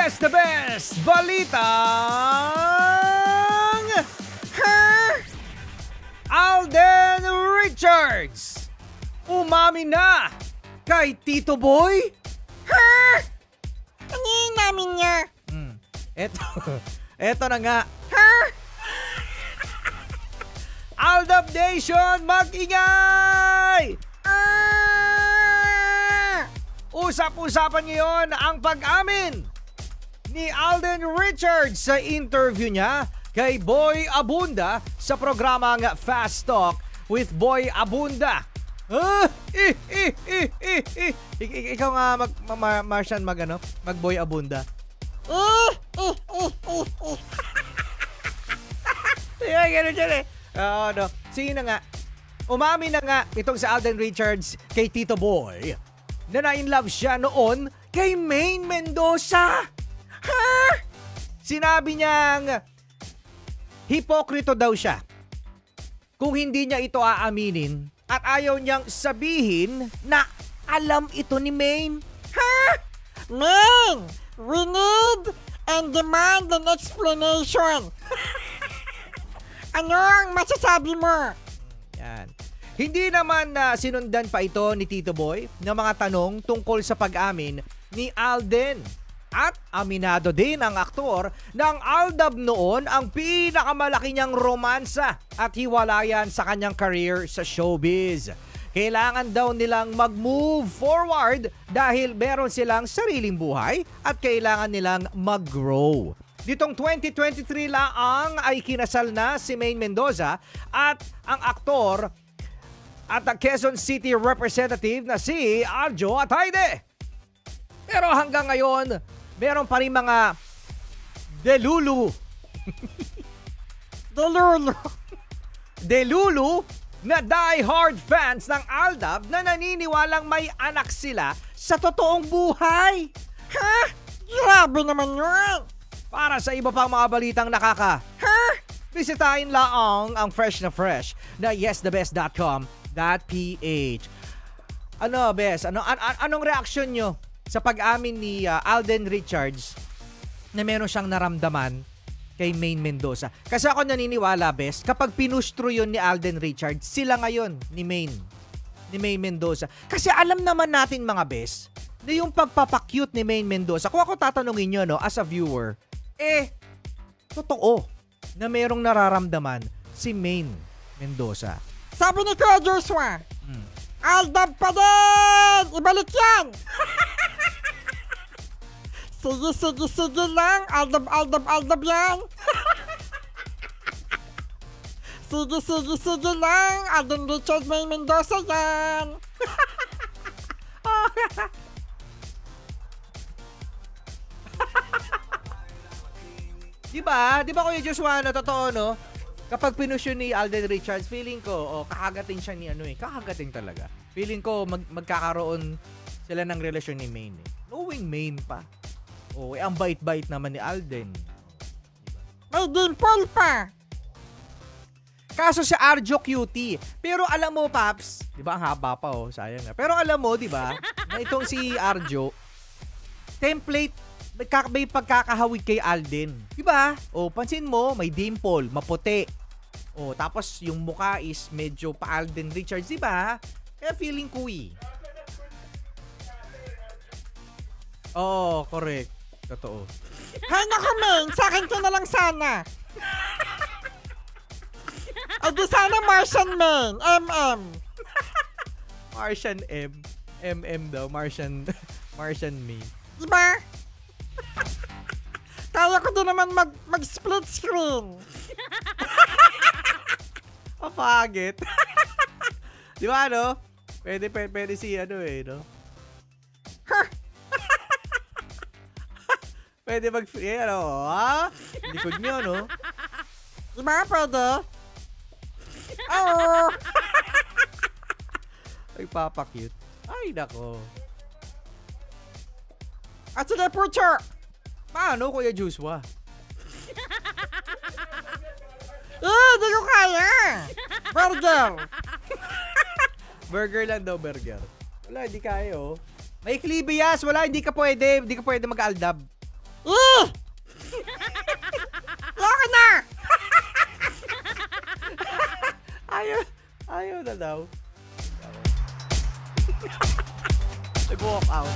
Yes, the best! Balitang... Alden Richards! Umami na kay Tito Boy? Ano yung namin niya? Eto na nga. Aldab Nation, mag-ingay! Usap-usapan ngayon ang pag-amin ni Alden Richards sa interview niya kay Boy Abunda sa programang Fast Talk with Boy Abunda. Ikaw nga Martian mag Boy Abunda. Ganun dyan eh. Sige na nga. Umami na nga itong si Alden Richards kay Tito Boy na na-inlove siya noon kay Maine Mendoza. Sinabi niyang hipokrito daw siya kung hindi niya ito aaminin at ayaw niyang sabihin na alam ito ni Maine. Maine, we need and demand an explanation. Ano ang masasabi mo? Yan. Hindi naman sinundan pa ito ni Tito Boy ng mga tanong tungkol sa pag-amin ni Alden. At aminado din ang aktor ng Aldab noon ang pinakamalaki niyang romansa at hiwalayan sa kanyang career sa showbiz. Kailangan daw nilang mag-move forward dahil meron silang sariling buhay at kailangan nilang mag-grow. Ditong 2023 laang ay kinasal na si Maine Mendoza at ang aktor at ang Quezon City representative na si Arjo Atayde. Pero hanggang ngayon, meron pa rin mga delulu. Delulu na die-hard fans ng Aldab na naniniwalang may anak sila sa totoong buhay. Grabe naman yun. Para sa iba pang mga balitang bisitahin laang ang fresh na yesthebest.com.ph. Ano, Bes? Anong reaksyon nyo sa pag-amin ni Alden Richards na meron siyang naramdaman kay Maine Mendoza? Kasi ako naniniwala, Bes, kapag pinustro yun ni Alden Richards, sila ngayon ni Maine Mendoza. Kasi alam naman natin, mga Bes, na yung pagpapakyut ni Maine Mendoza, kung ako tatanungin nyo, no, as a viewer, totoo na merong nararamdaman si Maine Mendoza. Sabi ni Kuya Joshua, Aldab pa din! Ibalik yan! Sige lang. Aldab yan. Sige lang. Alden Richards Maine Mendoza yan. Diba Kuya Joshua, no, totoo, no? Kapag pinusyo ni Alden Richards, feeling ko, kakagating siya ni kakagating talaga. Feeling ko, magkakaroon sila ng relasyon ni Maine. Knowing Maine pa. Ang bait-bait naman ni Alden. Diba? May dimple pa. Kaso si Arjo cutie. Pero alam mo, Paps, di ba, ang haba pa, sayang nga. Pero alam mo, di ba, na itong si Arjo, template, may pagkakahawig kay Alden. Di ba? Pansin mo, may dimple, maputi. Tapos yung mukha is medyo pa Alden Richards, di ba? Kaya feeling ko correct. Totoo. Hay nako, Maine, sa akin ka na lang sana. Ay di sana Martian Maine, MM. Martian M. MM daw, Martian Maine. Diba? Kaya ko din naman mag-split screen. Mapagit. Di ba, no? Pwede si no? Pwede likod nyo, no? Diba, pwede? Oo. Nagpapakute. Ay, nako. At sige, Pucho. Paano, Kuya Joshua? Di ko kaya. Burger. Burger lang daw, burger. Wala, hindi kaya, May klibiyas, wala, hindi ka pwede mag-aldab. Loko na! Ayaw na daw. Nag-walk out.